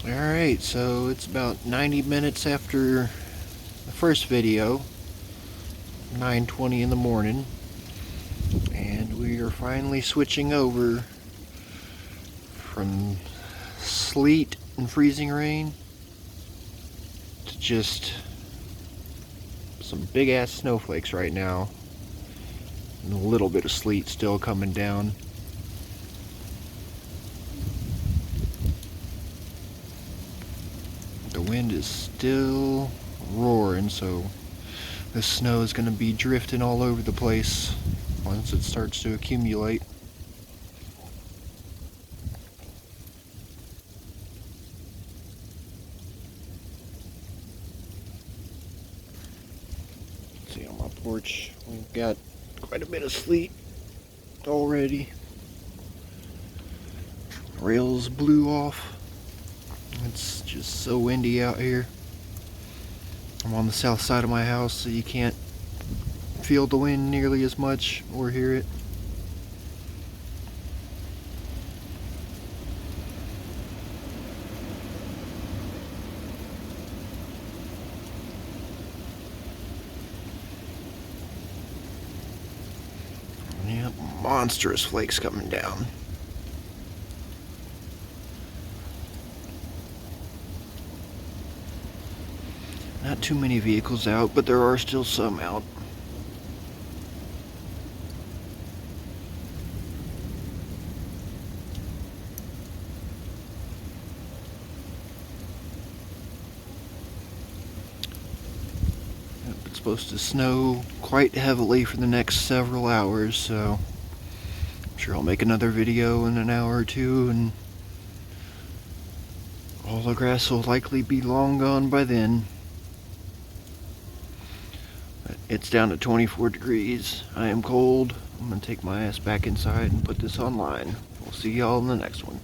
Alright, so it's about 90 minutes after the first video, 9:20 in the morning, and we are finally switching over from sleet and freezing rain to just some big ass snowflakes right now, and a little bit of sleet still coming down. The wind is still roaring, so this snow is going to be drifting all over the place once it starts to accumulate. See, on my porch, we've got quite a bit of sleet already. Rails blew off. It's just so windy out here. I'm on the south side of my house, so you can't feel the wind nearly as much or hear it. Yep, monstrous flakes coming down. Not too many vehicles out, but there are still some out. Yep, it's supposed to snow quite heavily for the next several hours, so I'm sure I'll make another video in an hour or two, and all the grass will likely be long gone by then. It's down to 24 degrees. I am cold. I'm gonna take my ass back inside and put this online. We'll see y'all in the next one.